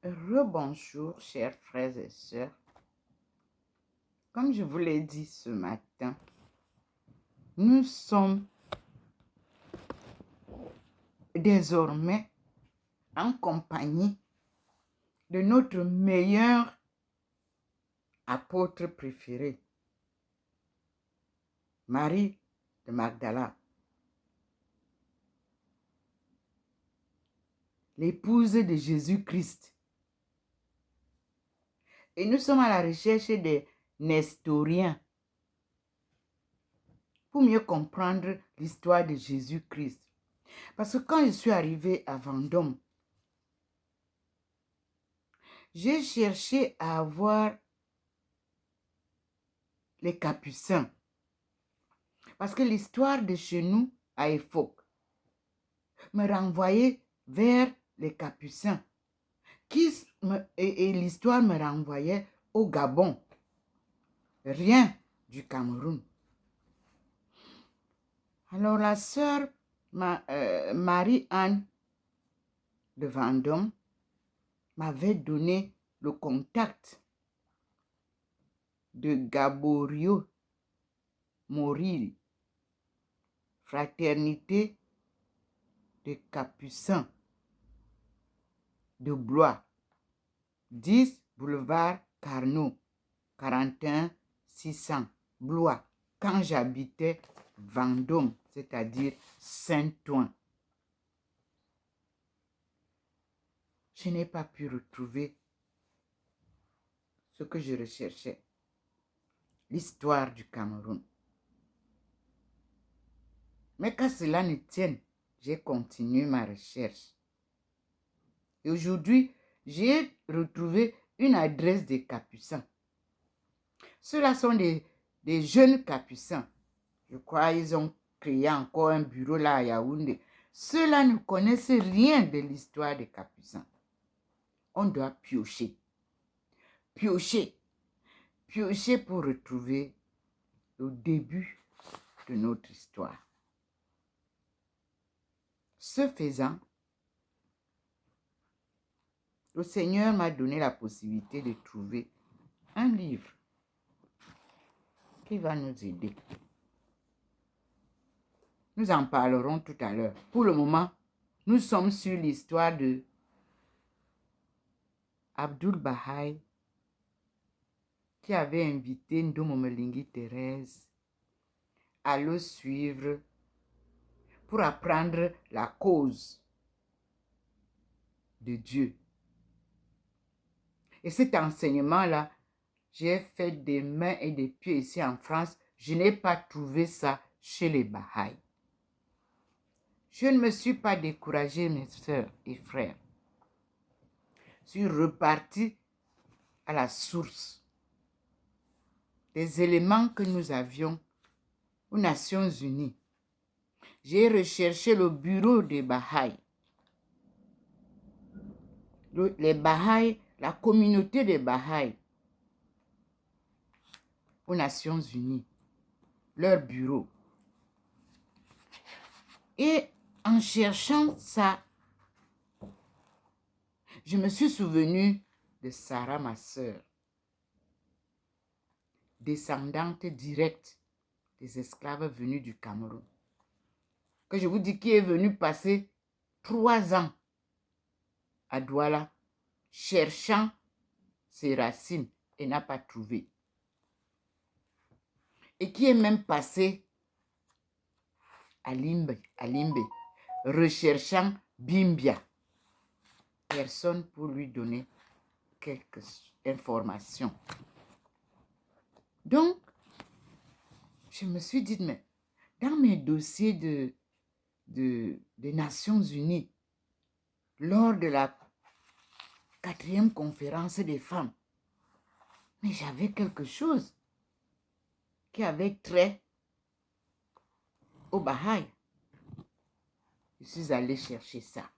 Rebonjour, chers frères et sœurs. Comme je vous l'ai dit ce matin, nous sommes désormais en compagnie de notre meilleur apôtre préféré, Marie de Magdala, l'épouse de Jésus-Christ. Et nous sommes à la recherche des nestoriens pour mieux comprendre l'histoire de Jésus-Christ. Parce que quand je suis arrivée à Vendôme, j'ai cherché à avoir les Capucins. Parce que l'histoire de chez nous, à Efok, me renvoyait vers les Capucins. Et l'histoire me renvoyait au Gabon. Rien du Cameroun. Alors la sœur Marie-Anne de Vendôme m'avait donné le contact de Gaborio Moril, fraternité de Capucins de Blois, 10 boulevard Carnot, 41 600 Blois, quand j'habitais Vendôme, c'est-à-dire Saint-Ouen. Je n'ai pas pu retrouver ce que je recherchais, l'histoire du Cameroun. Mais qu'à cela ne tienne, j'ai continué ma recherche. Et aujourd'hui, j'ai retrouvé une adresse des Capucins. Ceux-là sont des jeunes Capucins. Je crois qu'ils ont créé encore un bureau là à Yaoundé. Ceux-là ne connaissent rien de l'histoire des Capucins. On doit piocher. Piocher. Piocher pour retrouver le début de notre histoire. Ce faisant, le Seigneur m'a donné la possibilité de trouver un livre qui va nous aider. Nous en parlerons tout à l'heure. Pour le moment, nous sommes sur l'histoire de Abdul Bahaï qui avait invité Ndomomelingi Thérèse à le suivre pour apprendre la cause de Dieu. Et cet enseignement-là, j'ai fait des mains et des pieds ici en France. Je n'ai pas trouvé ça chez les Bahaïs. Je ne me suis pas découragée, mes sœurs et frères. Je suis repartie à la source des éléments que nous avions aux Nations Unies. J'ai recherché le bureau des Bahaïs. Les Bahaïs, la communauté des Bahaïs aux Nations Unies, leur bureau. Et en cherchant ça, je me suis souvenue de Sarah, ma sœur, descendante directe des esclaves venus du Cameroun. Que je vous dis qui est venue passer 3 ans à Douala, cherchant ses racines et n'a pas trouvé. Et qui est même passé à Limbe, recherchant Bimbia. Personne pour lui donner quelques informations. Donc, je me suis dit, mais dans mes dossiers des Nations Unies, lors de la 4e conférence des femmes, mais j'avais quelque chose qui avait trait au Bahaï. Je suis allée chercher ça.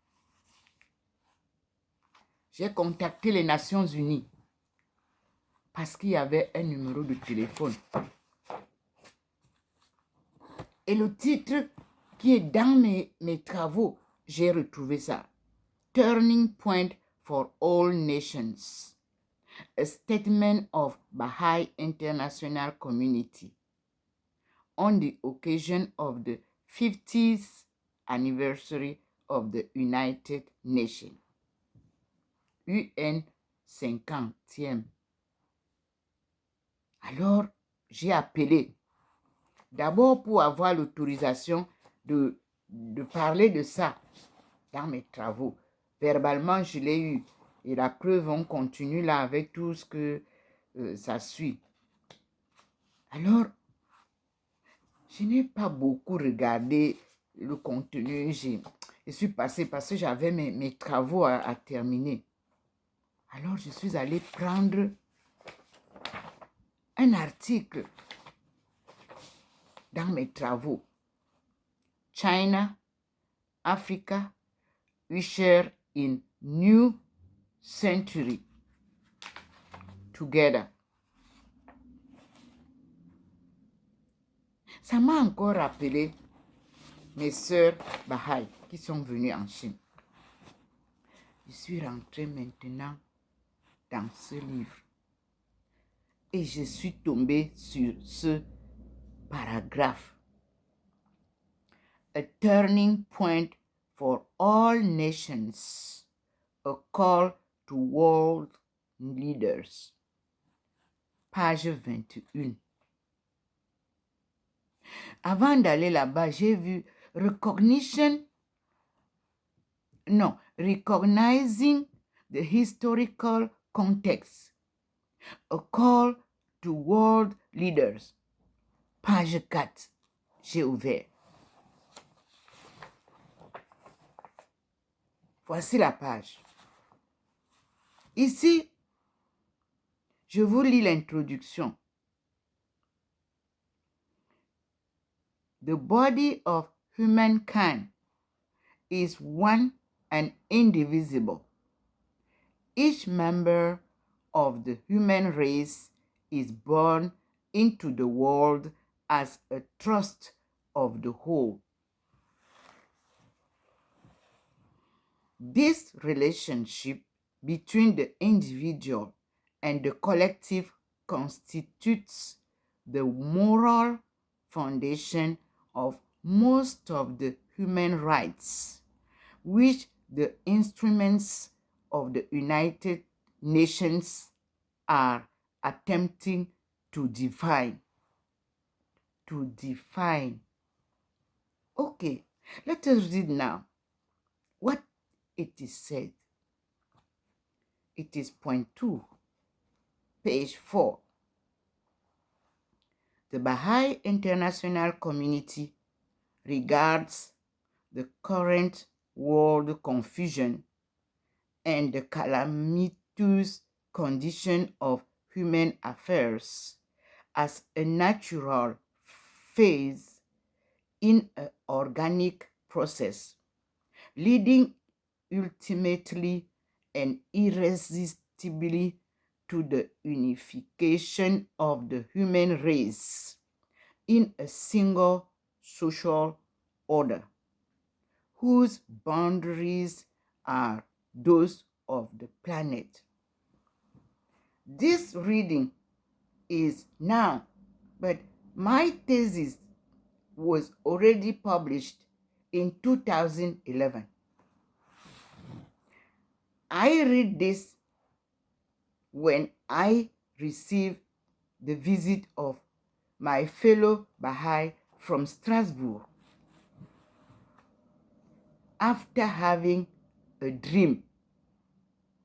J'ai contacté les Nations Unies parce qu'il y avait un numéro de téléphone. Et le titre qui est dans mes travaux, j'ai retrouvé ça. Turning Point for All Nations, a statement of Baha'i International Community on the occasion of the 50th anniversary of the United Nations. UN 50e. Alors, j'ai appelé, d'abord pour avoir l'autorisation de parler de ça dans mes travaux. Verbalement, je l'ai eu. Et la preuve, on continue là avec tout ce que ça suit. Alors, je n'ai pas beaucoup regardé le contenu. Je suis passée parce que j'avais mes travaux à terminer. Alors, je suis allée prendre un article dans mes travaux. China, Africa, usher in new century together. Ça m'a encore rappelé mes sœurs Baha'i qui sont venues en Chine. Je suis rentrée maintenant dans ce livre et je suis tombée sur ce paragraphe. A turning point for all nations, a call to world leaders. Page 21. Avant d'aller là-bas, j'ai vu recognizing the historical context, a call to world leaders. Page 4. J'ai ouvert. Voici la page. Ici, je vous lis l'introduction. The body of humankind is one and indivisible. Each member of the human race is born into the world as a trust of the whole. This relationship between the individual and the collective constitutes the moral foundation of most of the human rights, which the instruments of the United Nations are attempting to define. Okay, let us read now what it is said. It is point 2, page 4. The Baha'i International Community regards the current world confusion and the calamitous condition of human affairs as a natural phase in an organic process, leading ultimately and irresistibly to the unification of the human race in a single social order, whose boundaries are those of the planet. This reading is now, but my thesis was already published in 2011. I read this when I received the visit of my fellow Baha'i from Strasbourg after having a dream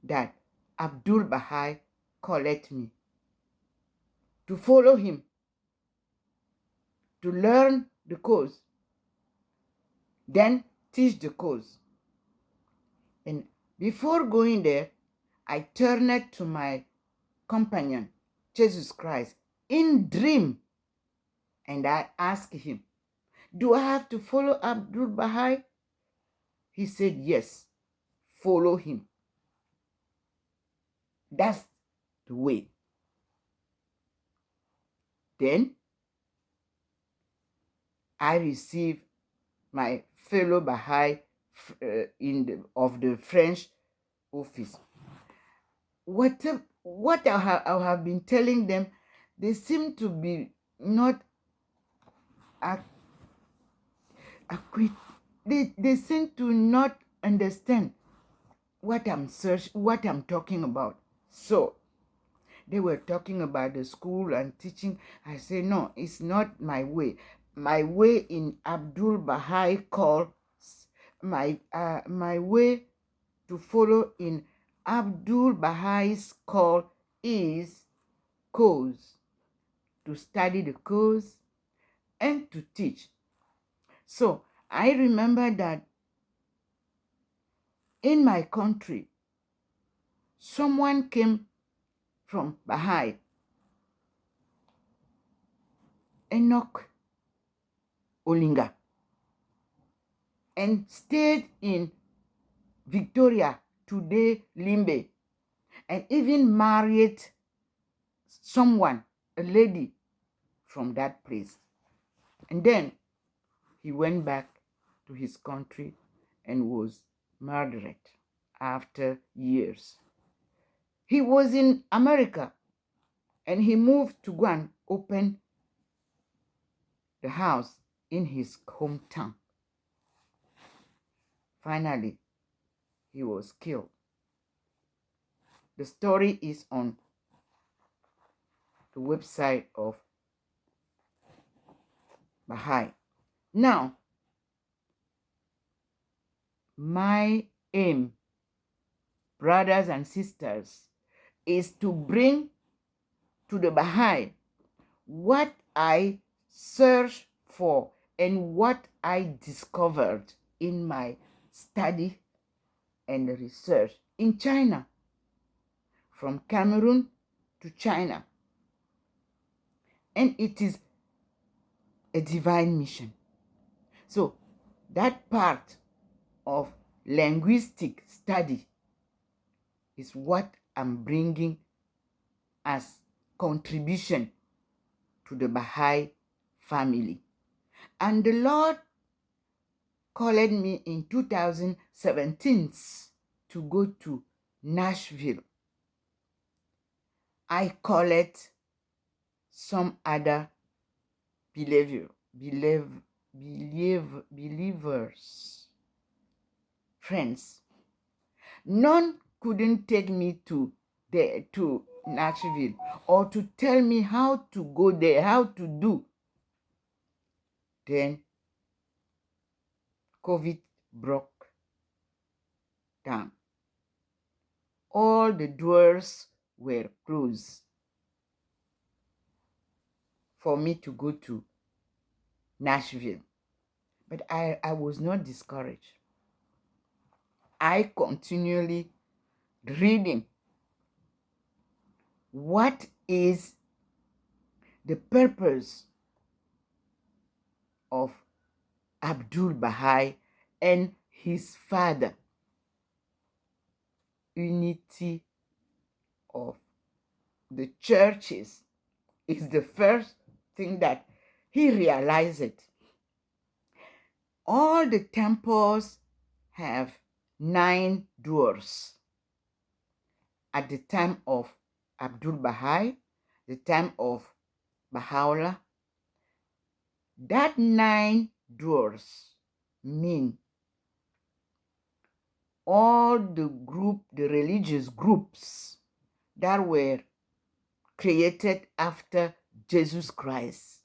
that Abdul Baha'i called me to follow him, to learn the cause, then teach the cause. And before going there, I turned to my companion, Jesus Christ, in dream, and I asked him, do I have to follow Abdul Baha'i? He said, yes, follow him. That's the way. Then I received my fellow Baha'i of the French office. what I have been telling them, they seem to be not acquit. They seem to not understand what I'm talking about. So they were talking about the school and teaching. I say, no, it's not my way. My way in Abdul Baha'i call, my way to follow in Abdul Baha'i's call is cause, to study the cause and to teach. So I remember that in my country, someone came from Baha'i, Enoch Olinga, and stayed in Victoria, today Limbe, and even married someone, a lady from that place. And then he went back to his country and was murdered after years. He was in America and he moved to go and open the house in his hometown. Finally, he was killed. The story is on the website of Baha'i. Now, my aim, brothers and sisters, is to bring to the Baha'i what I searched for and what I discovered in my study and research in China, from Cameroon to China. And it is a divine mission. So that part of linguistic study is what I'm bringing as contribution to the Baha'i family. And the Lord called me in 2017 to go to Nashville. I call it some other believers, friends. None couldn't take me to Nashville or to tell me how to go there, how to do. Then COVID broke down. All the doors were closed for me to go to Nashville. But I was not discouraged. I continually reading what is the purpose of Abdul Baha'i and his father. Unity of the churches is the first thing that he realized. All the temples have 9 doors. At the time of Abdul Baha'i, the time of Baha'u'llah, that 9 doors mean all the religious groups that were created after Jesus Christ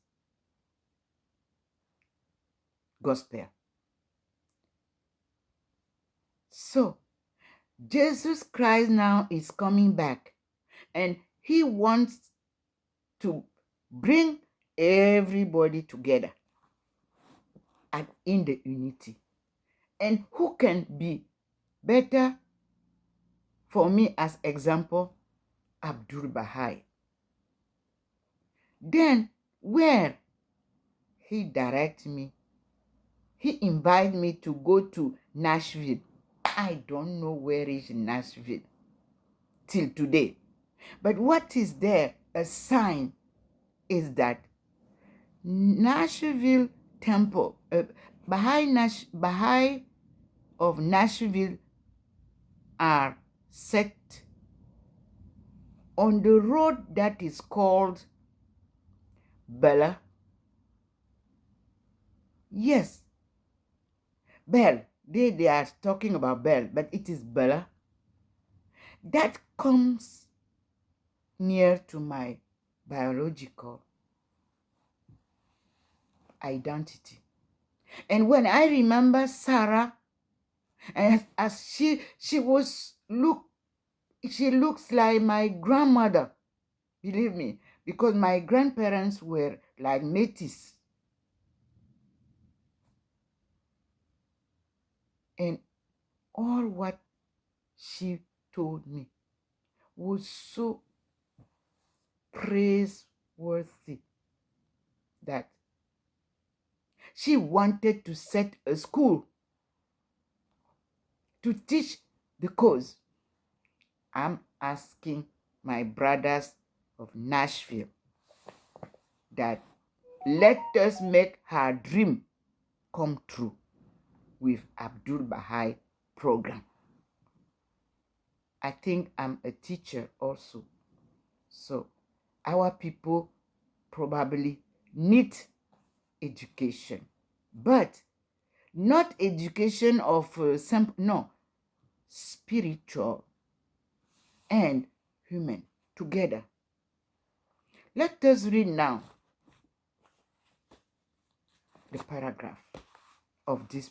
gospel. So, Jesus Christ now is coming back and he wants to bring everybody together and in the unity. And who can be better for me as example? Abdul Baha'i. Then where he direct me, he invite me to go to Nashville. I don't know where is Nashville till today. But what is there, a sign, is that Nashville Temple, Baha'i of Nashville are sect on the road that is called Bella. Yes, Bell. They are talking about Bell, but it is Bella. That comes near to my biological identity. And when I remember Sarah, as she looks like my grandmother, believe me, because my grandparents were like métis. And all what she told me was so praiseworthy that she wanted to set a school to teach the cause. I'm asking my brothers of Nashville that let us make her dream come true with Abdul Baha'i program. I think I'm a teacher also. So our people probably need education, but not education of spiritual and human together. Let us read now the paragraph of this,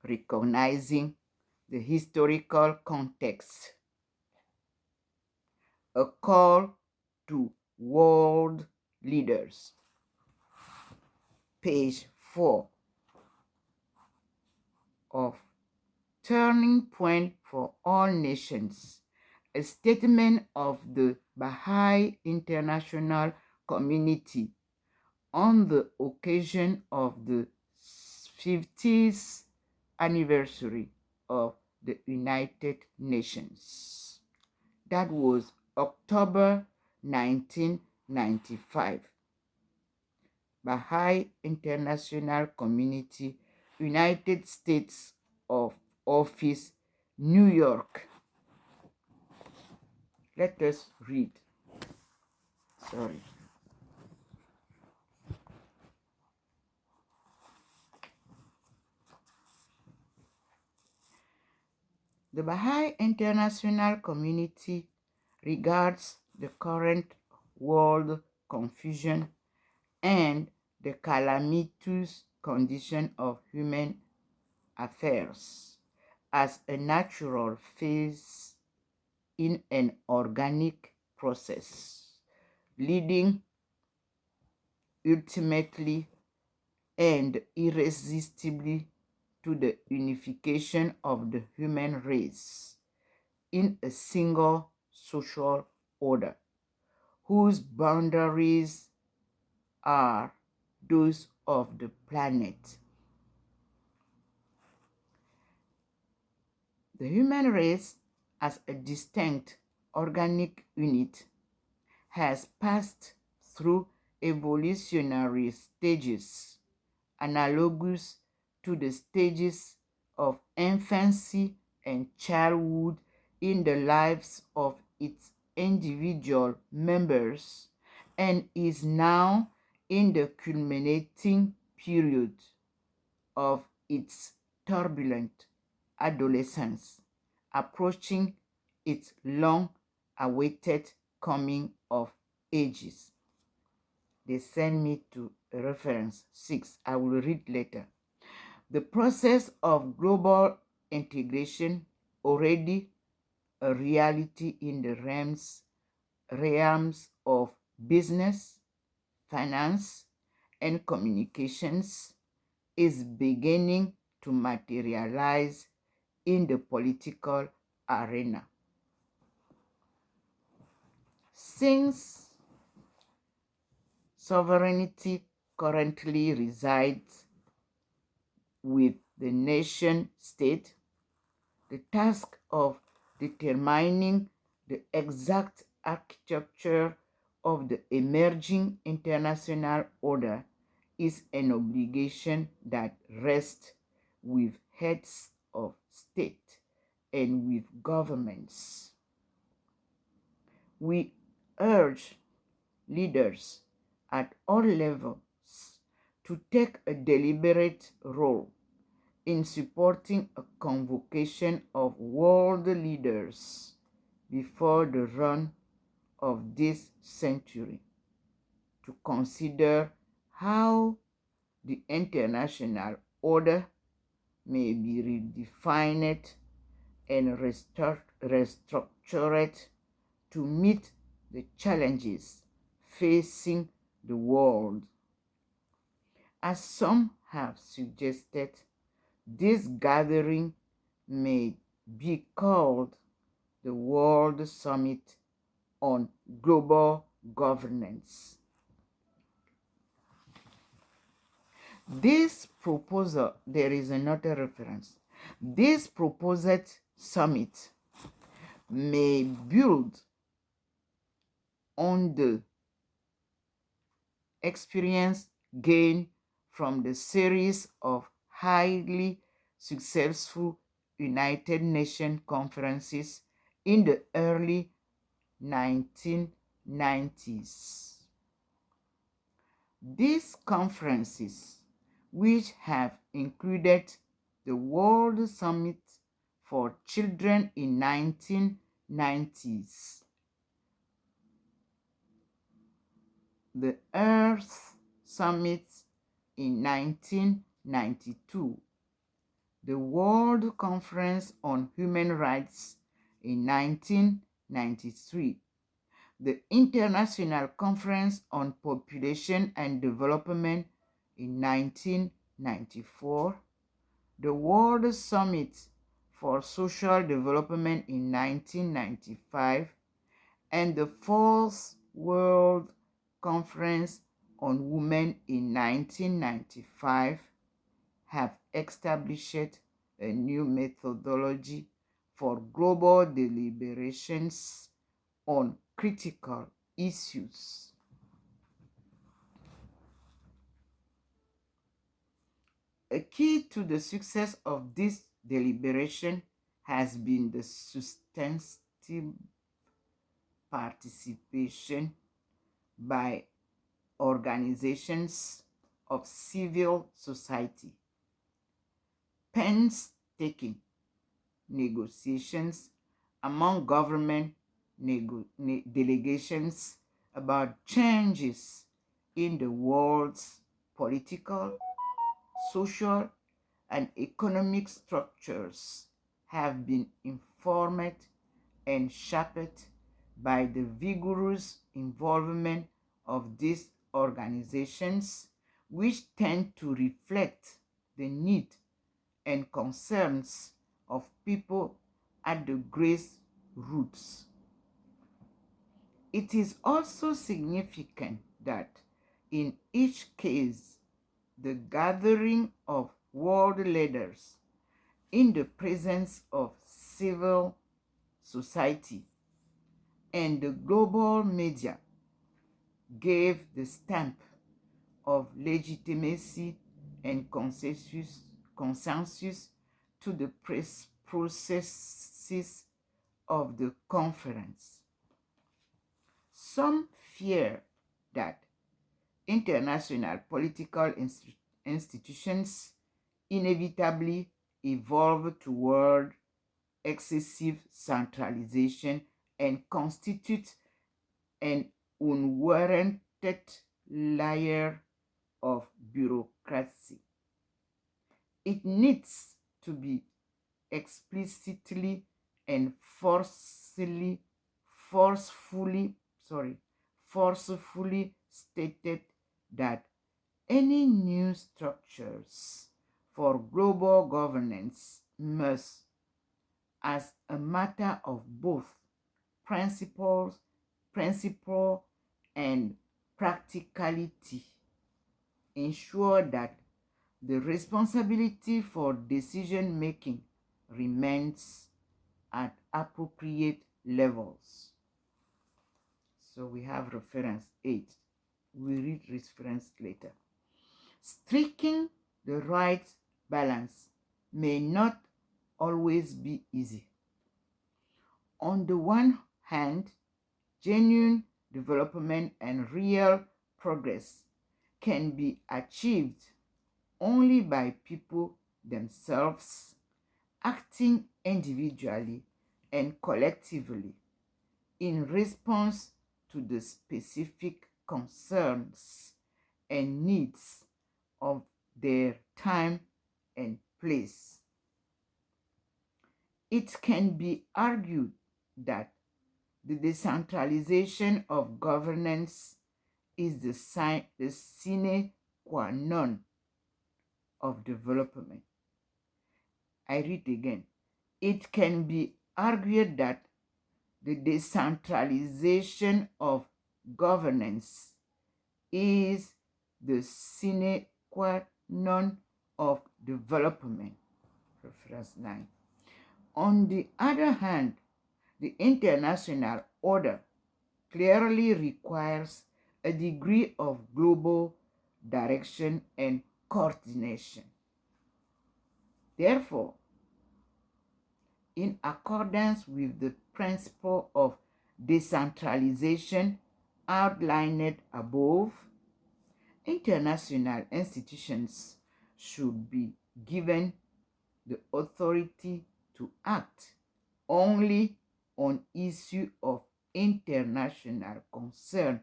recognizing the historical context. A call to world leaders. Page 4 of Turning Point for All Nations, a statement of the Baha'i International Community on the occasion of the 50th anniversary of the United Nations. That was October 1995. Baha'i International Community, United States of Office, New York. Let us read. Sorry. The Baha'i International Community regards the current world confusion and the calamitous condition of human affairs as a natural phase in an organic process, leading ultimately and irresistibly to the unification of the human race in a single social order, whose boundaries are those of the planet. The human race, as a distinct organic unit, has passed through evolutionary stages analogous to the stages of infancy and childhood in the lives of its individual members, and is now in the culminating period of its turbulent adolescence, approaching its long-awaited coming of ages. They send me to reference 6. I will read later. The process of global integration, already a reality in the realms of business, finance, and communications, is beginning to materialize in the political arena. Since sovereignty currently resides with the nation state, the task of determining the exact architecture of the emerging international order is an obligation that rests with heads of state and with governments. We urge leaders at all levels to take a deliberate role in supporting a convocation of world leaders before the run of this century to consider how the international order may be redefined and restructured to meet the challenges facing the world. As some have suggested, this gathering may be called the World Summit on Global Governance. This proposal, there is another reference. This proposed summit may build on the experience gained from the series of highly successful United Nations conferences in the early 1990s. These conferences, which have included the World Summit for Children in 1990s, the Earth Summit in 1992, the World Conference on Human Rights in 1993, the International Conference on Population and Development in 1994, the World Summit for Social Development in 1995, and the Fourth World Conference on Women in 1995 have established a new methodology for global deliberations on critical issues. A key to the success of this deliberation has been the substantive participation by organizations of civil society, painstaking negotiations among government delegations about changes in the world's political, social, and economic structures have been informed and shaped by the vigorous involvement of these organizations, which tend to reflect the need and concerns of people at the grassroots. It is also significant that in each case, the gathering of world leaders in the presence of civil society and the global media gave the stamp of legitimacy and consensus to the processes of the conference. Some fear that international political institutions inevitably evolve toward excessive centralization and constitute an unwarranted layer of bureaucracy. It needs to be explicitly and forcefully stated that any new structures for global governance must, as a matter of both principle and practicality, ensure that the responsibility for decision making remains at appropriate levels. So we have reference 8. We read reference later. Striking the right balance may not always be easy. On the one hand, genuine development and real progress can be achieved only by people themselves acting individually and collectively in response to the specific concerns and needs of their time and place. It can be argued that the decentralization of governance is the sine qua non of development. I read again. It can be argued that the decentralization of governance is the sine qua non of development. Reference 9. On the other hand, the international order clearly requires a degree of global direction and coordination. Therefore, in accordance with the principle of decentralization outlined above, international institutions should be given the authority to act only on issues of international concern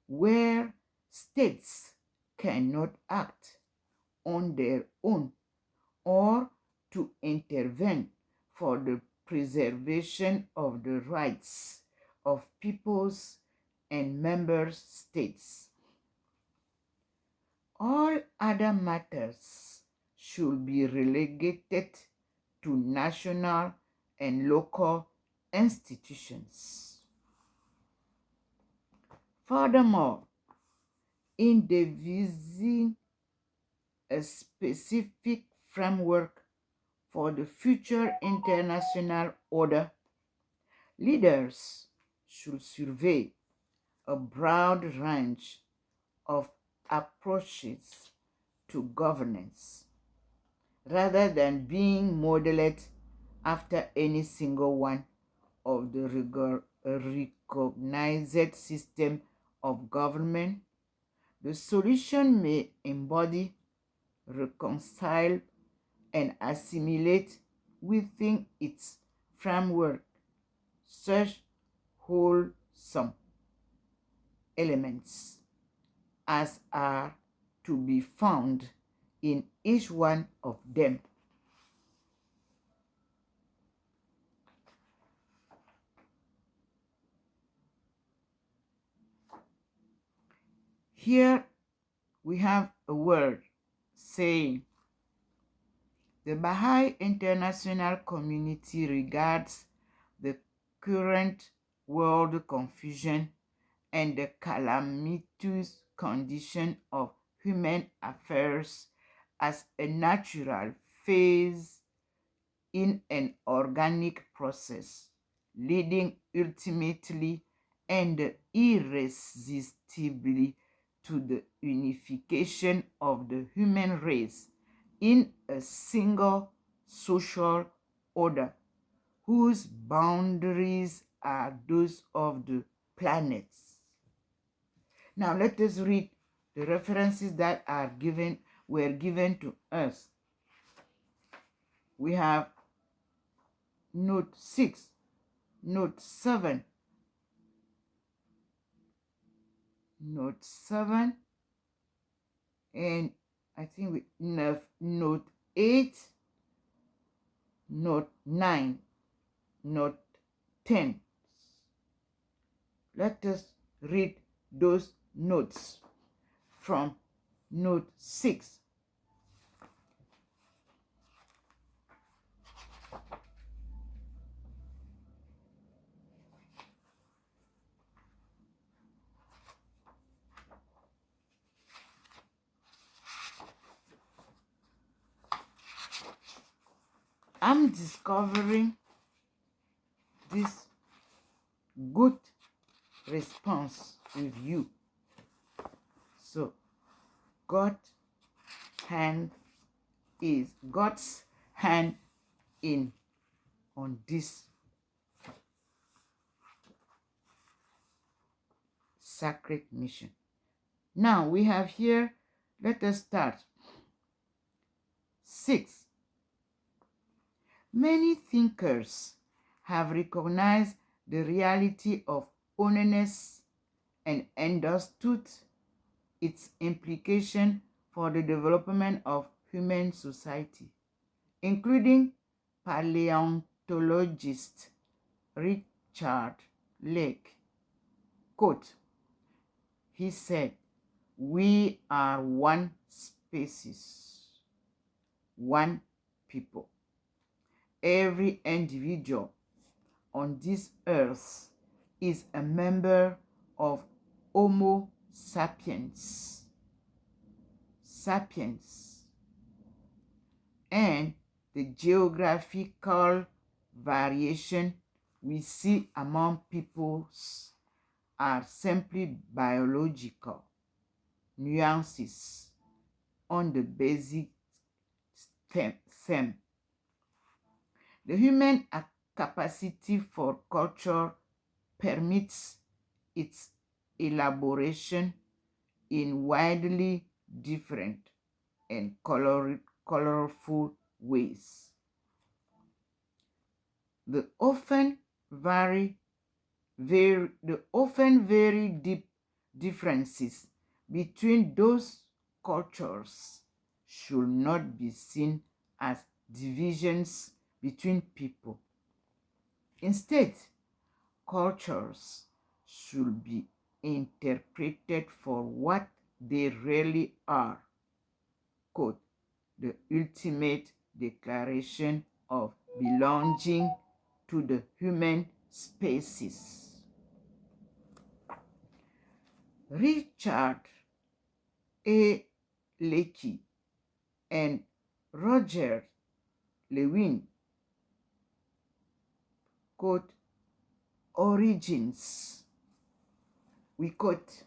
where states cannot act on their own or to intervene for the preservation of the rights of peoples and member states. All other matters should be relegated to national and local institutions. Furthermore, in devising a specific framework for the future international order, leaders should survey a broad range of approaches to governance rather than being modeled after any single one of the recognized system of government. The solution may embody, reconcile, and assimilate within its framework such wholesome elements as are to be found in each one of them. Here we have a word saying, the Baha'i international community regards the current world confusion and the calamitous condition of human affairs as a natural phase in an organic process, leading ultimately and irresistibly to the unification of the human race in a single social order whose boundaries are those of the planets. Now let us read the references that were given to us. We have note 6, note 7, and I think we have note 8, note 9, note 10. Let us read those notes from note 6. I'm discovering this good response with you. So God's hand in on this. sacred mission. Now we have here, let us start. 6. Many thinkers have recognized the reality of oneness and understood its implication for the development of human society, including paleontologist Richard Lake. Quote, he said, "We are one species, one people. Every individual on this earth is a member of Homo sapiens. And the geographical variation we see among peoples are simply biological nuances on the basic theme. The human capacity for culture permits its elaboration in widely different and colorful ways. The often very deep differences between those cultures should not be seen as divisions between people. Instead, cultures should be interpreted for what they really are. Quote, the ultimate declaration of belonging to the human species. Richard A. Leakey and Roger Lewin, quote, origins. We quote,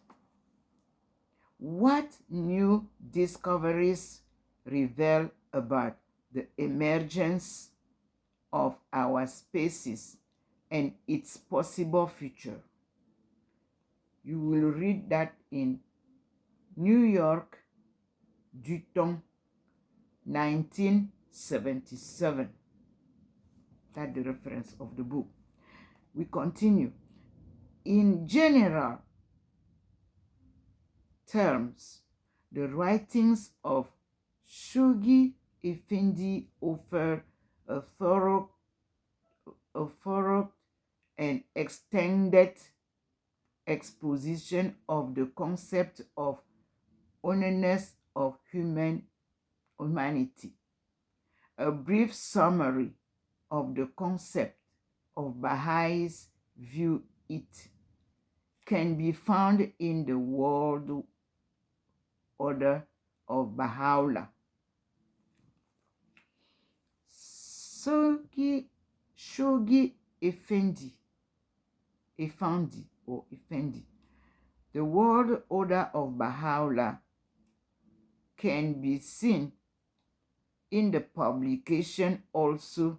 what new discoveries reveal about the emergence of our species and its possible future? You will read that in New York, Dutton, 1977. That's the reference of the book. We continue. In general terms, the writings of Shoghi Effendi offer a thorough and extended exposition of the concept of oneness of humanity. A brief summary of the concept of Baha'is view it can be found in the World Order of Baha'u'llah. Shoghi Effendi. The World Order of Baha'u'llah can be seen in the publication also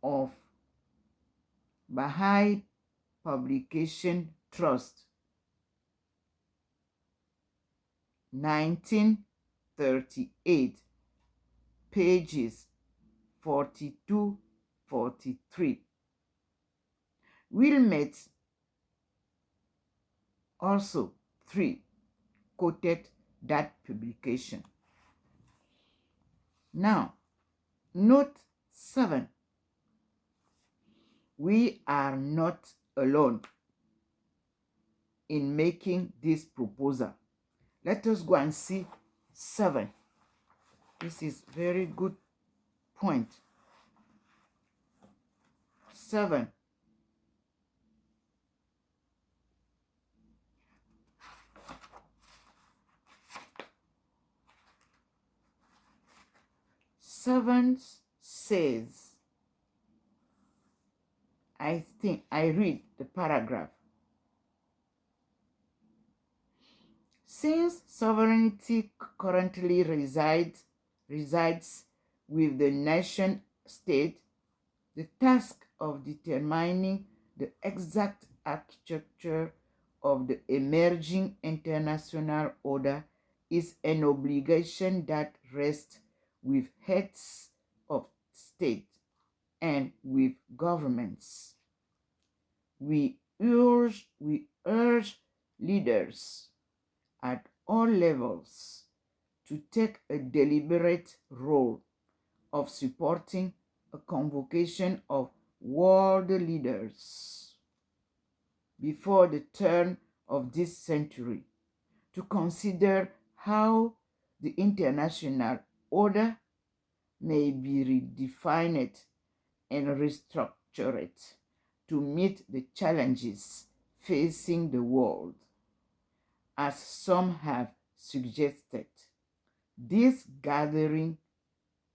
of Baha'i Publication Trust, 1938, pages 42-43. Wilmette also 3 quoted that publication. Now, note 7. We are not alone in making this proposal. Let us go and see 7. This is very good point. 7. Seven says, I read the paragraph. Since sovereignty currently resides with the nation state, the task of determining the exact architecture of the emerging international order is an obligation that rests with heads of state and with governments. We urge leaders at all levels to take a deliberate role of supporting a convocation of world leaders before the turn of this century to consider how the international order may be redefined and restructured to meet the challenges facing the world. As some have suggested, this gathering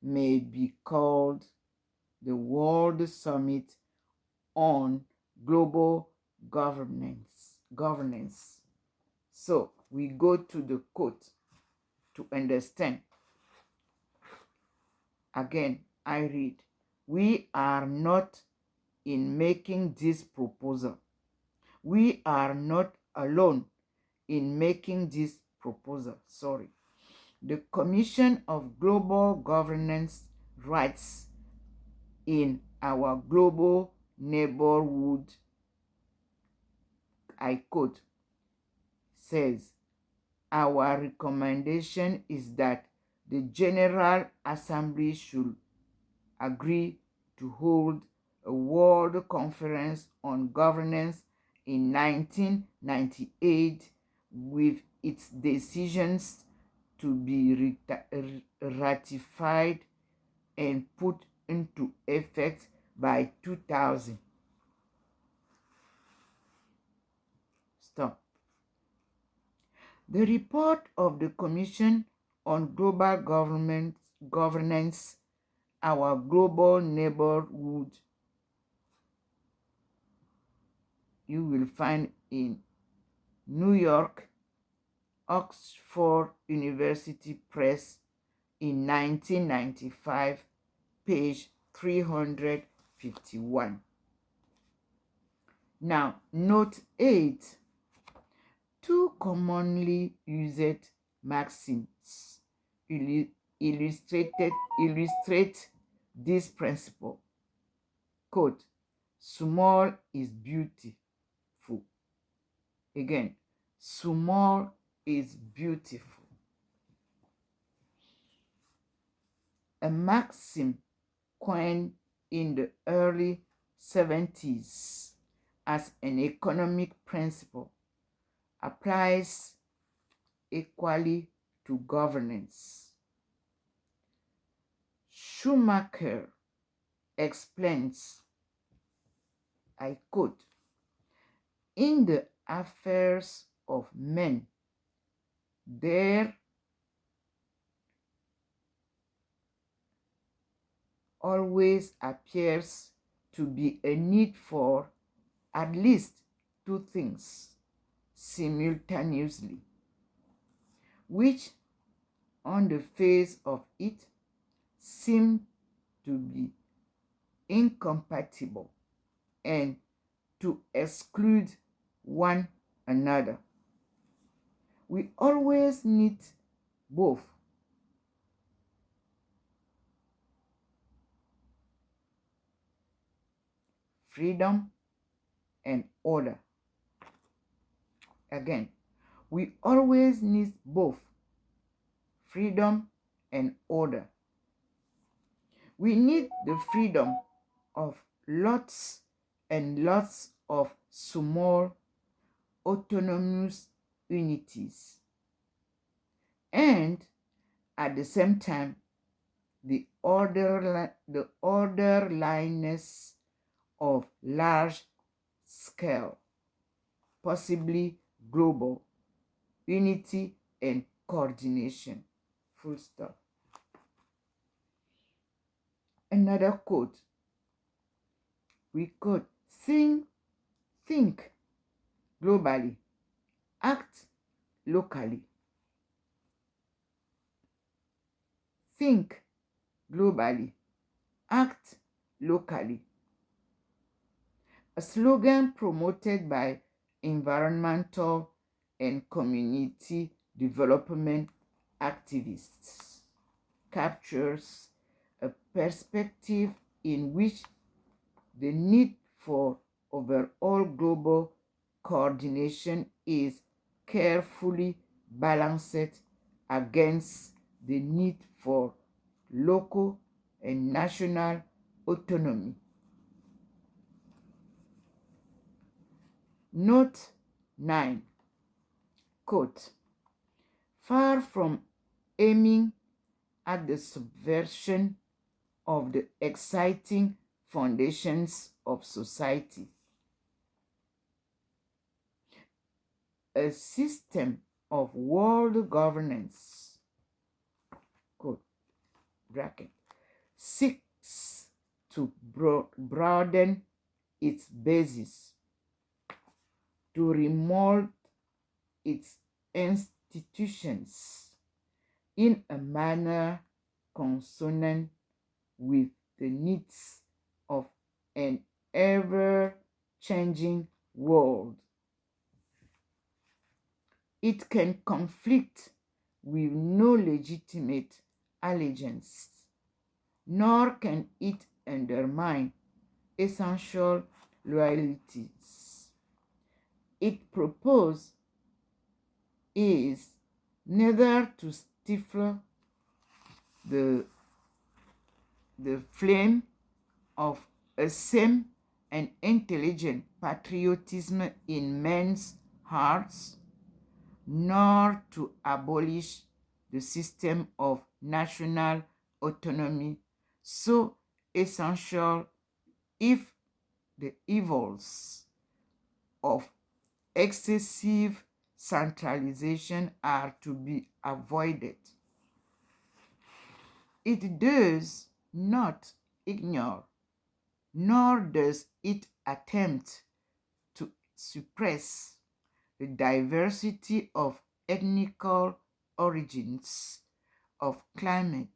may be called the World Summit on Global Governance. So we go to the quote to understand. Again, I read, "We are not in making this proposal. We are not alone in making this proposal." Sorry. The Commission of Global Governance writes in our global neighborhood, I quote, says, "Our recommendation is that the General Assembly should agree to hold a World Conference on Governance in 1998 with its decisions to be ratified and put into effect by 2000. Stop. The report of the Commission on Global Governance, our global neighborhood, you will find in New York, Oxford University Press in 1995, page 351. Now, note 8. Two commonly used maxims illustrate this principle. Quote, "Small is beautiful." Again, small is beautiful. A maxim coined in the early 70s as an economic principle applies equally to governance. Schumacher explains, I quote, "In the affairs of men, there always appears to be a need for at least two things simultaneously, which on the face of it seem to be incompatible and to exclude one another. We always need both. Freedom and order." Again, we always need both freedom and order. We need the freedom of lots and lots of small autonomous unities, and at the same time the orderliness of large scale, possibly global unity and coordination. Full stop. Another quote. We could think globally, act locally. Think globally, act locally. A slogan promoted by environmental and community development activists, captures a perspective in which the need for overall global coordination is carefully balanced against the need for local and national autonomy. Note 9, quote, far from aiming at the subversion of the exciting foundations of society, a system of world governance, quote, bracket, seeks to broaden its basis, to remold its institutions in a manner consonant with the needs of an ever-changing world. It can conflict with no legitimate allegiance, nor can it undermine essential loyalties. It proposes is neither to stifle the flame of a sane and intelligent patriotism in men's hearts, nor to abolish the system of national autonomy so essential if the evils of excessive centralization are to be avoided. It does not ignore, nor does it attempt to suppress the diversity of ethnical origins, of climate,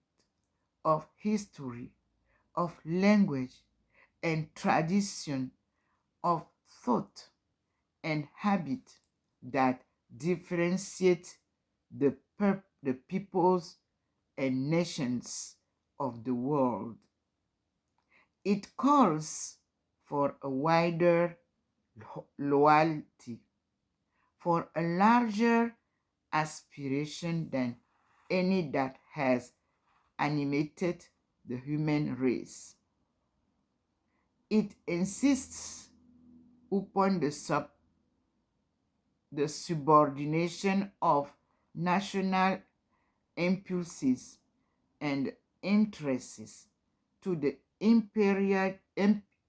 of history, of language and tradition, of thought and habit that differentiate the peoples and nations of the world. It calls for a wider loyalty, for a larger aspiration than any that has animated the human race. It insists upon the subordination of national impulses and interests to the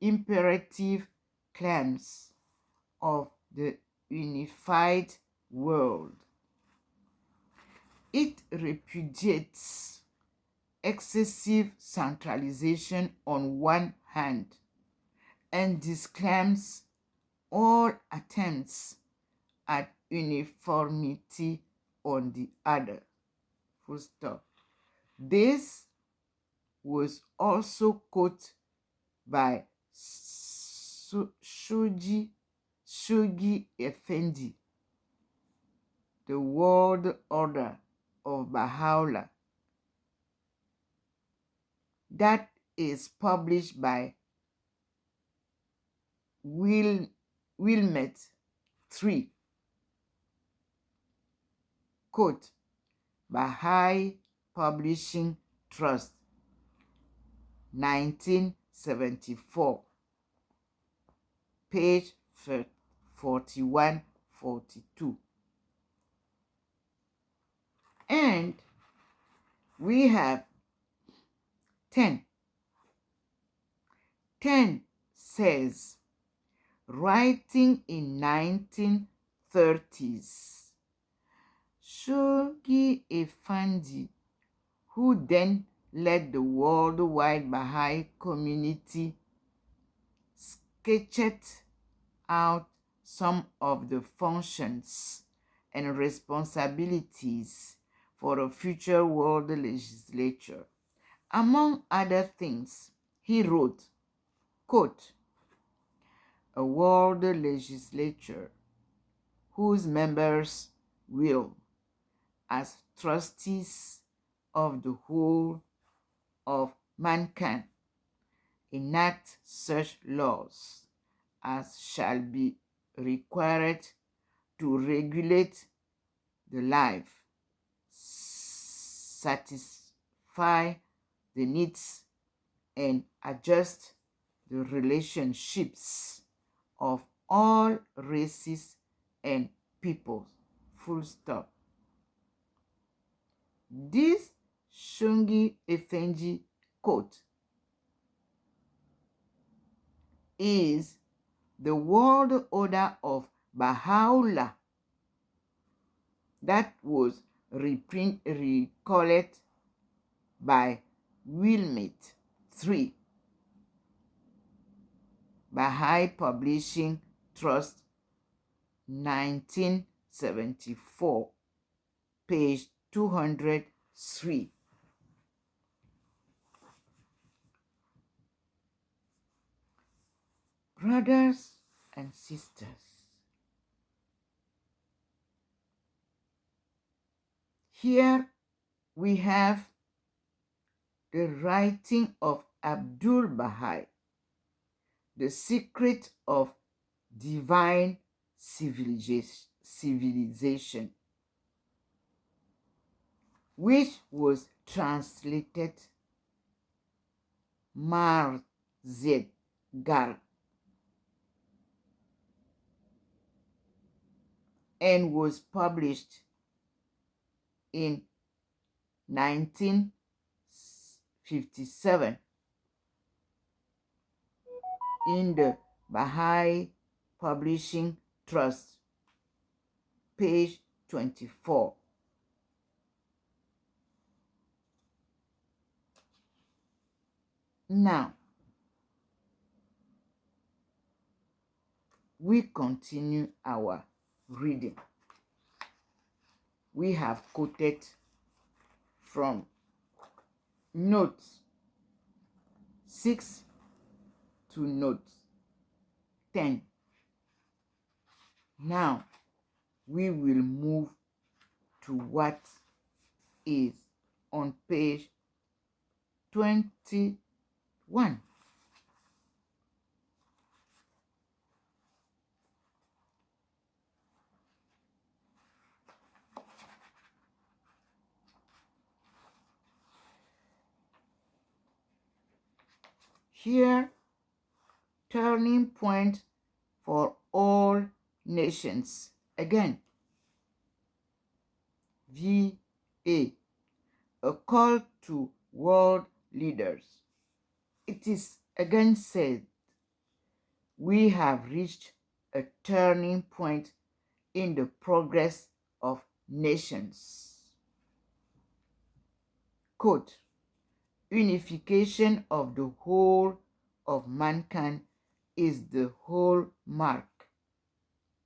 imperative claims of the unified world. It repudiates excessive centralization on one hand and disclaims all attempts at uniformity on the other. Full stop. This was also quoted by Shogi Effendi, The World Order of Baha'u'llah, that is published by Wilmette 3, quote, Baha'i Publishing Trust, 1974, page 41-42. And we have 10. 10 says, writing in 1930s, Shogi Effendi, who then led the worldwide Baha'i community, sketched out some of the functions and responsibilities for a future world legislature. Among other things, he wrote, quote, a world legislature whose members will, as trustees of the whole of mankind, enact such laws as shall be required to regulate the life, satisfy the needs, and adjust the relationships of all races and peoples. Full stop. This Shungi Efendi quote is the world order of Baha'u'llah that was recalled by Wilmette III, Baha'i Publishing Trust, 1974, page 203. Brothers and sisters, here we have the writing of Abdul Baha'i, The Secret of Divine Civilization, which was translated Marzedgal and was published in 1957 in the Baha'i Publishing Trust, page 24. Now, we continue our reading. We have quoted from notes 6 to note 10. Now, we will move to what is on page 21. Here, turning point for all nations. Again, VA, a call to world leaders. It is again said, we have reached a turning point in the progress of nations. Quote, unification of the whole of mankind is the hallmark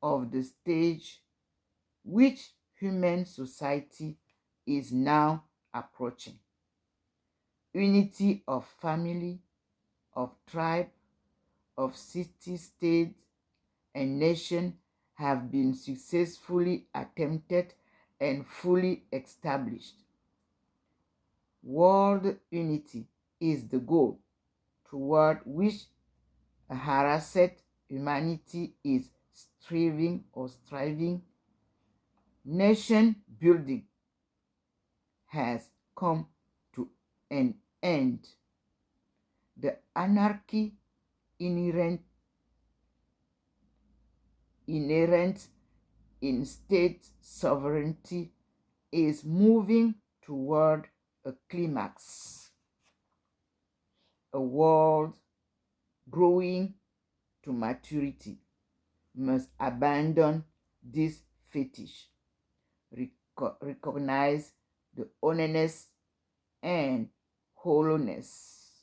of the stage which human society is now approaching. Unity of family, of tribe, of city-state, and nation have been successfully attempted and fully established. World unity is the goal toward which a harassed humanity is striving. Nation building has come to an end. The anarchy inherent in state sovereignty is moving toward a climax. A world growing to maturity must abandon this fetish, recognize the holiness and holiness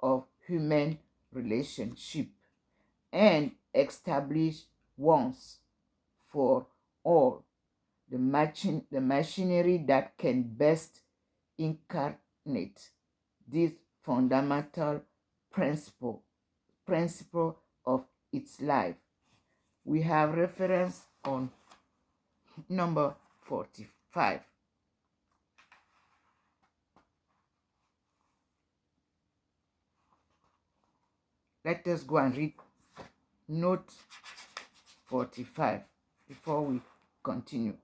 of human relationship, and establish once for all the machinery that can best incarnate this fundamental principle of its life, we have reference on number 45. Let us go and read note 45 before we continue.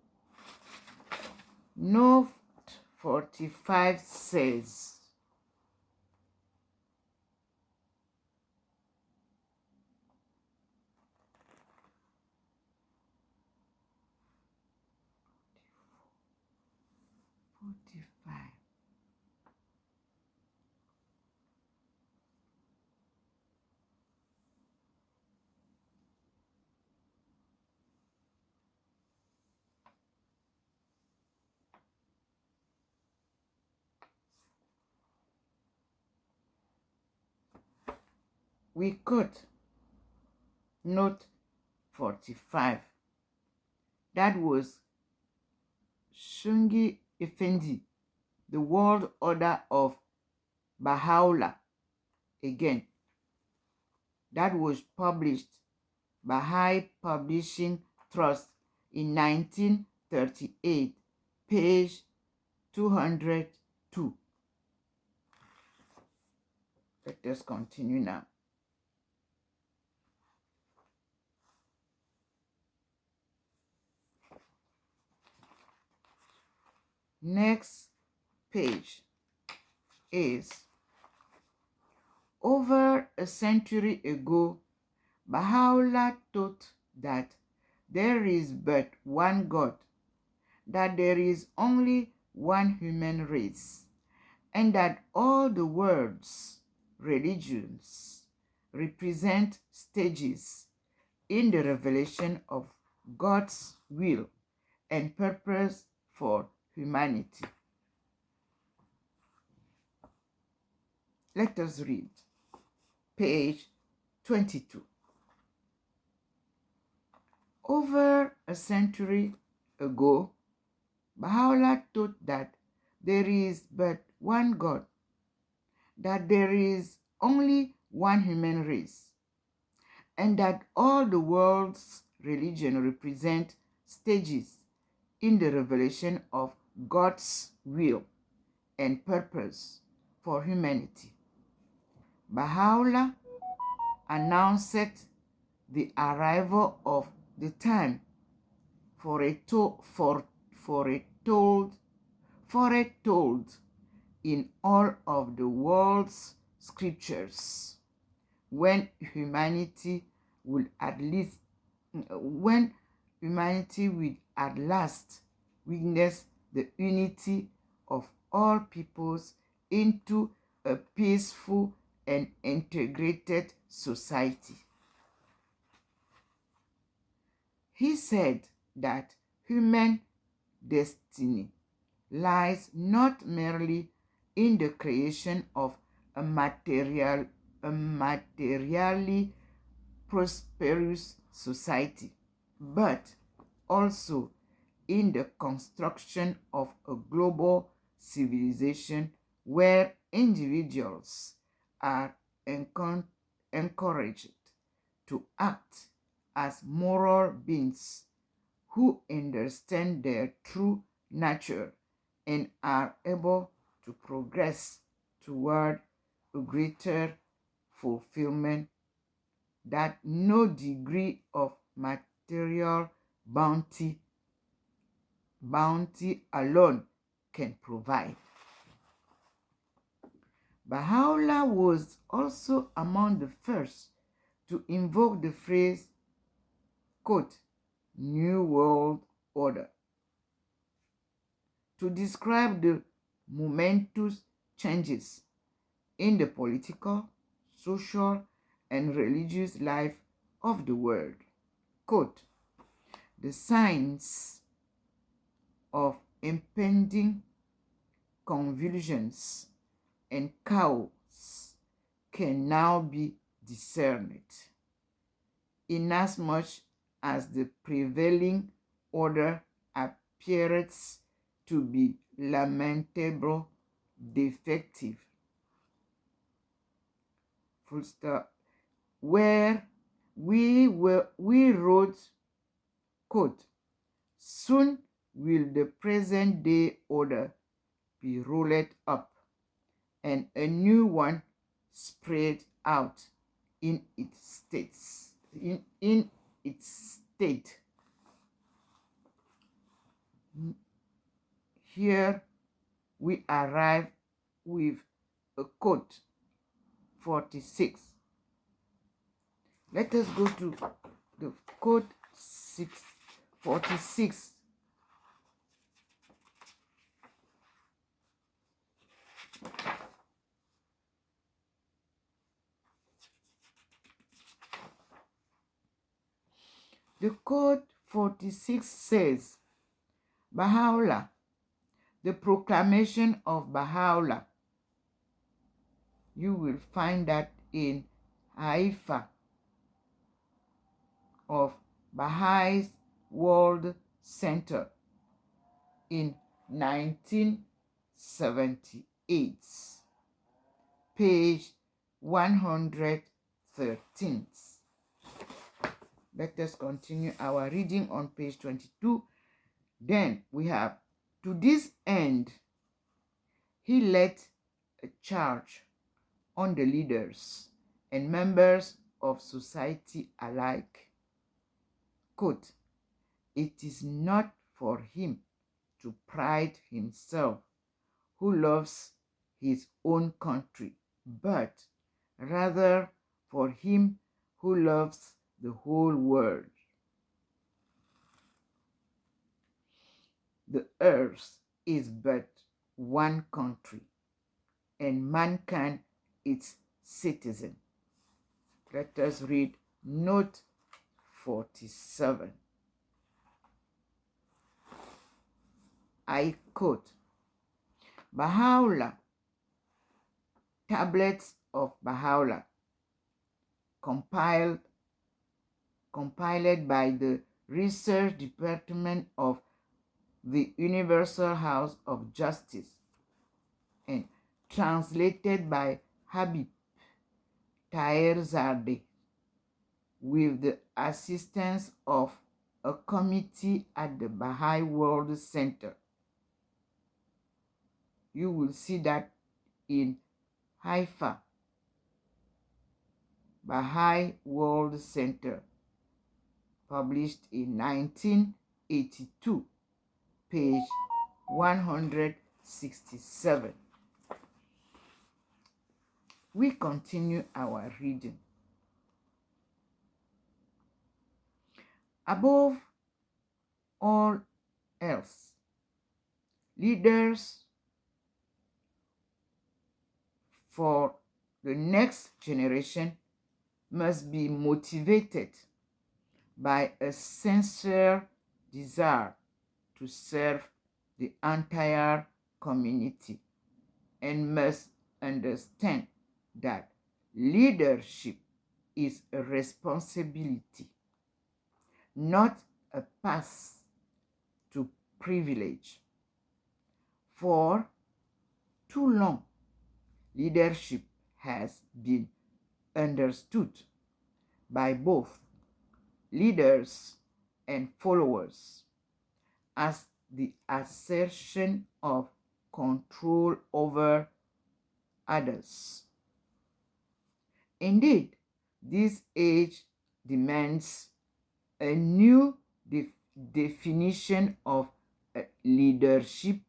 Note 45 says, we quote note 45. That was Shungi Effendi, the World Order of Baha'u'llah. Again, that was published Baha'i Publishing Trust in 1938, page 202. Let us continue now. Next page is, over a century ago, Baha'u'llah taught that there is but one God, that there is only one human race, and that all the world's religions represent stages in the revelation of God's will and purpose for humanity. Let us read page 22. Over a century ago, Baha'u'llah taught that there is but one God, that there is only one human race, and that all the world's religion represent stages in the revelation of God's will and purpose for humanity. Baha'u'llah announced the arrival of the time foretold in all of the world's scriptures, when humanity will at last witness the unity of all peoples into a peaceful and integrated society. He said that human destiny lies not merely in the creation of a materially prosperous society, but also in the construction of a global civilization where individuals are encouraged to act as moral beings who understand their true nature and are able to progress toward a greater fulfillment that no degree of material bounty alone can provide. Baha'u'llah was also among the first to invoke the phrase, quote, New World Order, to describe the momentous changes in the political, social, and religious life of the world. Quote, the signs of impending convulsions and chaos can now be discerned, inasmuch as the prevailing order appears to be lamentably defective. Full stop. Where we wrote, quote, "Soon will the present day order be rolled up and a new one spread out in its state. Here we arrive with a quote 46. Let us go to the quote 46. The quote 46 says, Baha'u'llah, the proclamation of Baha'u'llah. You will find that in Haifa of Baha'is World Center in 1978, page 113. Let us continue our reading on page 22. Then we have, to this end, he led a charge on the leaders and members of society alike. Quote, "It is not for him to pride himself who loves his own country, but rather for him who loves the whole world. The earth is but one country, and mankind its citizen." Let us read note 47. I quote, "Baha'u'llah, Tablets of Baha'u'llah, compiled by the Research Department of the Universal House of Justice and translated by Habib Taherzadeh with the assistance of a committee at the Baha'i World Center." You will see that in Haifa, Baha'i World Center, published in 1982, page 167. We continue our reading. Above all else, leaders for the next generation must be motivated by a sincere desire to serve the entire community and must understand that leadership is a responsibility, not a path to privilege. For too long, leadership has been understood by both leaders and followers as the assertion of control over others. Indeed, this age demands a new definition of leadership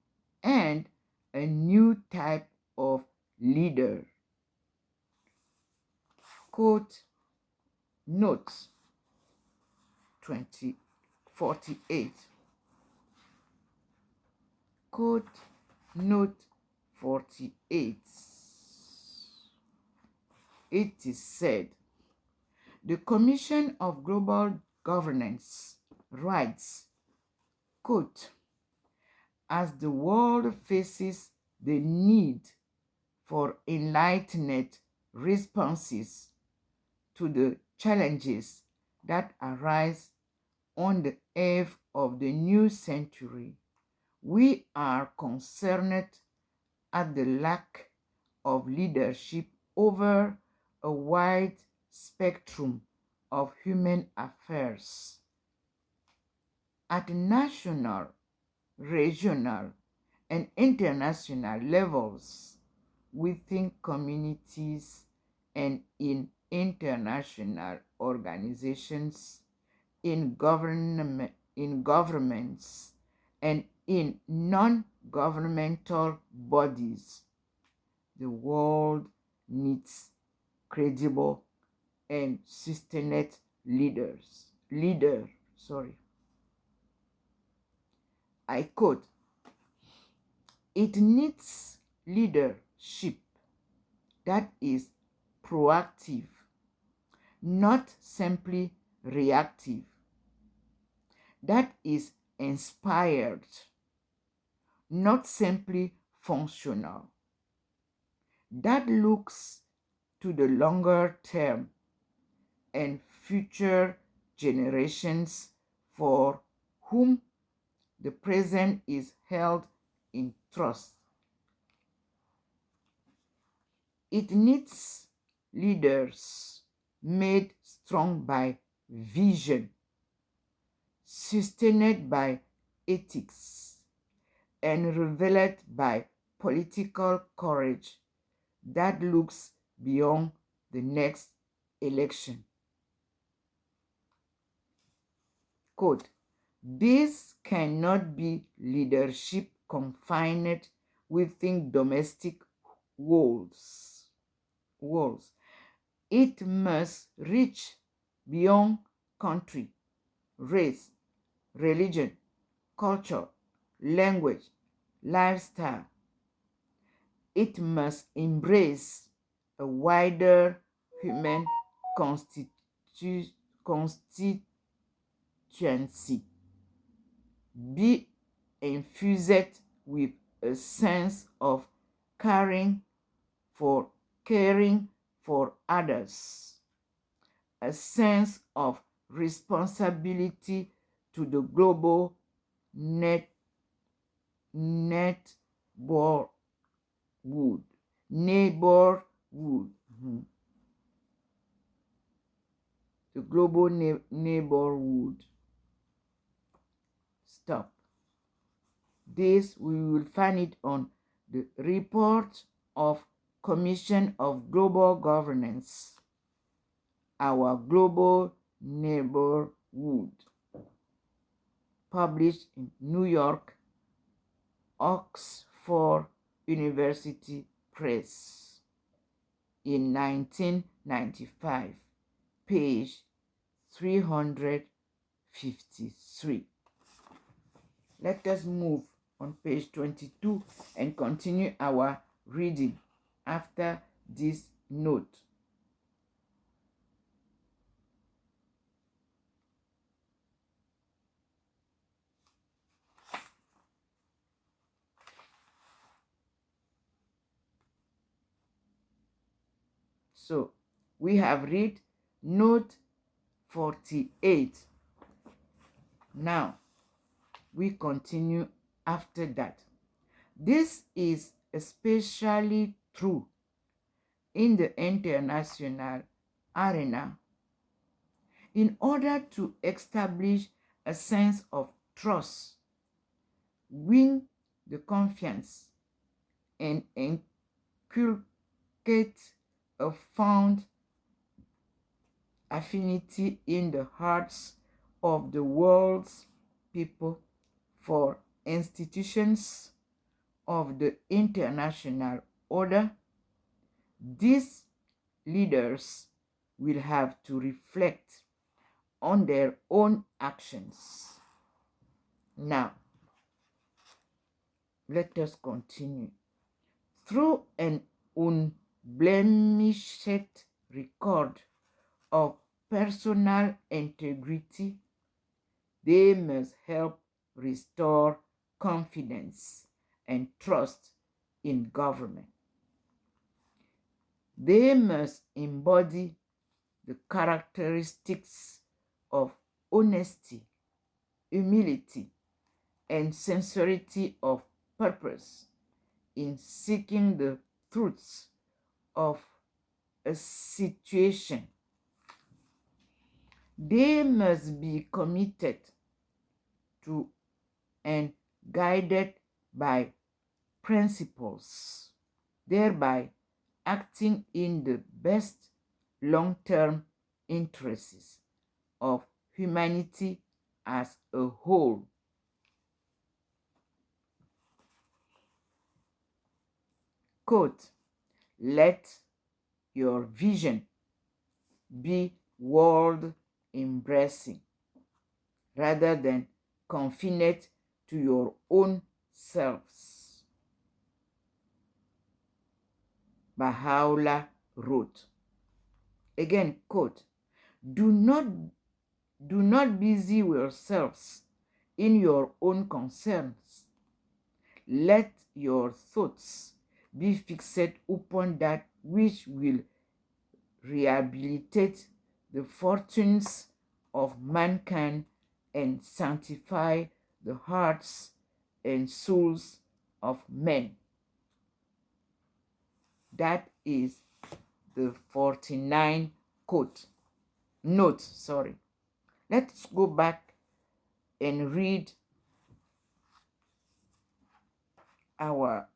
and a new type of leader. Quote notes 48. Quote note 48. It is said, the Commission of Global Governance writes, quote, "As the world faces the need for enlightened responses to the challenges that arise on the eve of the new century, we are concerned at the lack of leadership over a wide spectrum of human affairs at national, regional, and international levels within communities and in international organizations, in governments, and in non-governmental bodies. The world needs credible and sustained leader. I quote, it needs leadership that is proactive, not simply reactive, that is inspired, not simply functional, that looks to the longer term and future generations for whom the present is held in trust. It needs leaders made strong by vision, sustained by ethics, and revealed by political courage that looks beyond the next election. Quote, this cannot be leadership confined within domestic walls. It must reach beyond country, race, religion, culture, language, lifestyle. It must embrace a wider human constituency, be infused with a sense of caring for others, a sense of responsibility to the global neighborhood, the global neighborhood. Stop. This we will find it on the report of Commission of Global Governance, our global neighborhood, published in New York, Oxford University Press in 1995, page 353. Let us move on page 22 and continue our reading after this note. So, we have read note 48. Now, we continue after that. This is especially true in the international arena. In order to establish a sense of trust, win the confiance, and inculcate a fond affinity in the hearts of the world's people for institutions of the international order, these leaders will have to reflect on their own actions. Now, let us continue. Through an unblemished record of personal integrity, they must help restore confidence and trust in government. They must embody the characteristics of honesty, humility, and sincerity of purpose in seeking the truths of a situation. They must be committed to and guided by principles, thereby acting in the best long-term interests of humanity as a whole. Quote, let your vision be world embracing rather than confined to your own selves. Baha'u'llah wrote. Again, quote, do not busy yourselves in your own concerns. Let your thoughts be fixed upon that which will rehabilitate the fortunes of mankind and sanctify the hearts and souls of men. That is the 49 note. Let's go back and read our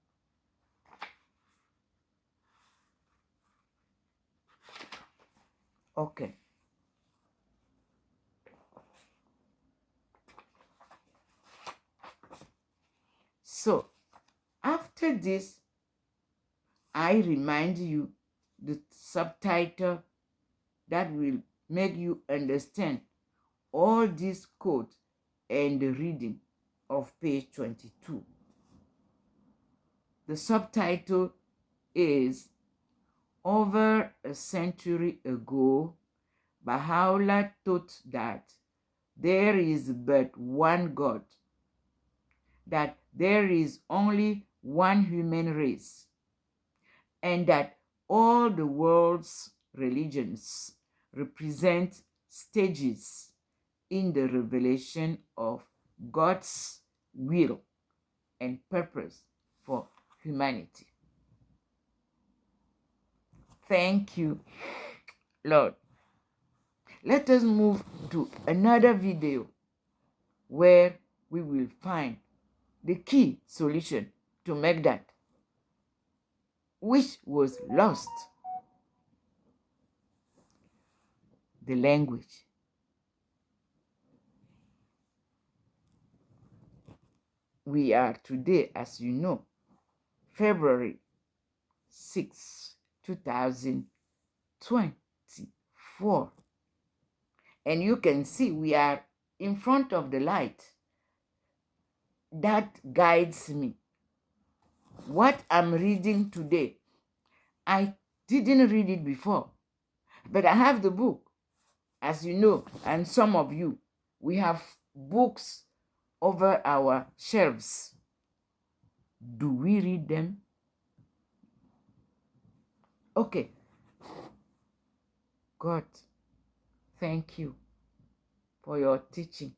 okay. So, after this, I remind you the subtitle that will make you understand all this quote and the reading of page 22. The subtitle is Over a Century Ago, Baha'u'llah taught that there is but one God, that there is only one human race, and that all the world's religions represent stages in the revelation of God's will and purpose for humanity. Thank you, Lord. Let us move to another video where we will find the key solution to Magdala, which was lost. The language. We are today, as you know, February 6, 2024. And you can see we are in front of the light. That guides me. What I'm reading today, I didn't read it before, but I have the book. As you know, and some of you, we have books over our shelves. Do we read them? Okay. God, thank you for your teaching.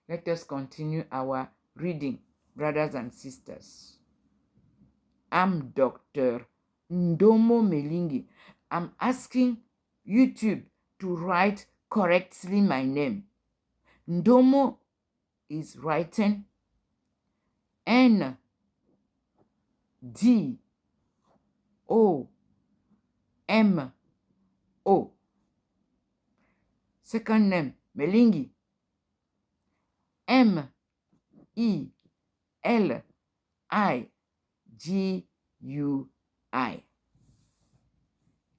Let us continue our reading, brothers and sisters. I'm Dr. Ndomo Melingi. I'm asking YouTube to write correctly my name. Ndomo is written Ndomo. Second name, Melingi. Meligui.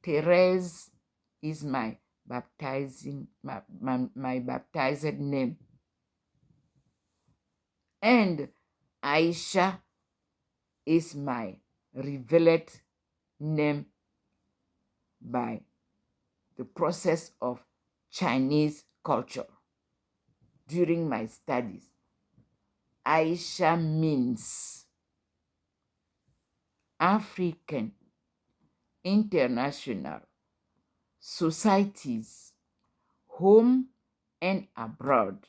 Teresa is my baptized name. And Aisha is my revealed name by the process of Chinese culture. During my studies, Aisha means African International Societies, home and abroad.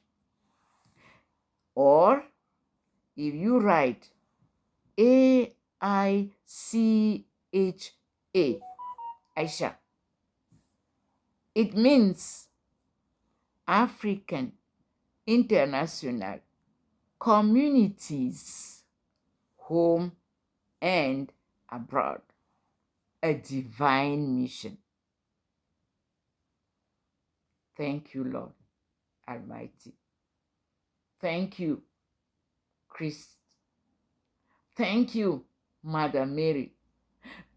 Or if you write Aisha, Aisha, It means African international communities, home and abroad, a divine mission. Thank you, Lord Almighty. Thank you, Christ. Thank you, Mother Mary.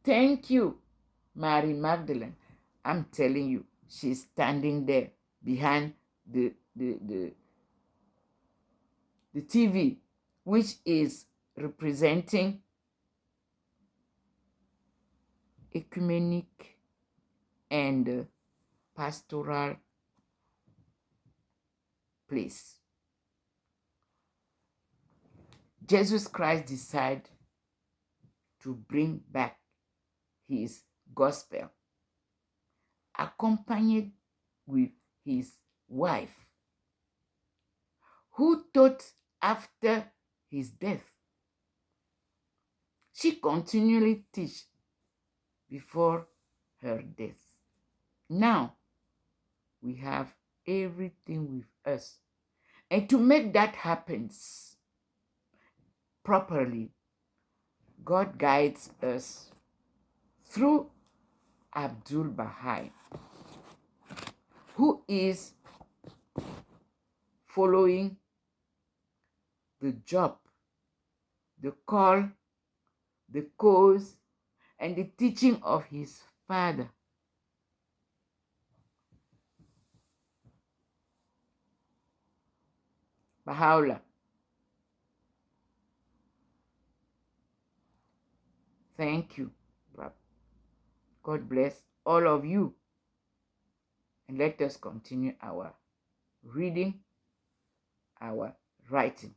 Thank you, Mary Magdalene. I'm telling you, she's standing there behind the TV, which is representing ecumenic and pastoral place. Jesus Christ decided to bring back his gospel, accompanied with his wife, who taught after his death. She continually teach before her death. Now we have everything with us. And to make that happen properly, God guides us through Abdul Baha, who is following the job, the call, the cause, and the teaching of his father. Baha'u'llah. Thank you, brother. God bless all of you. And let us continue our reading, our writing.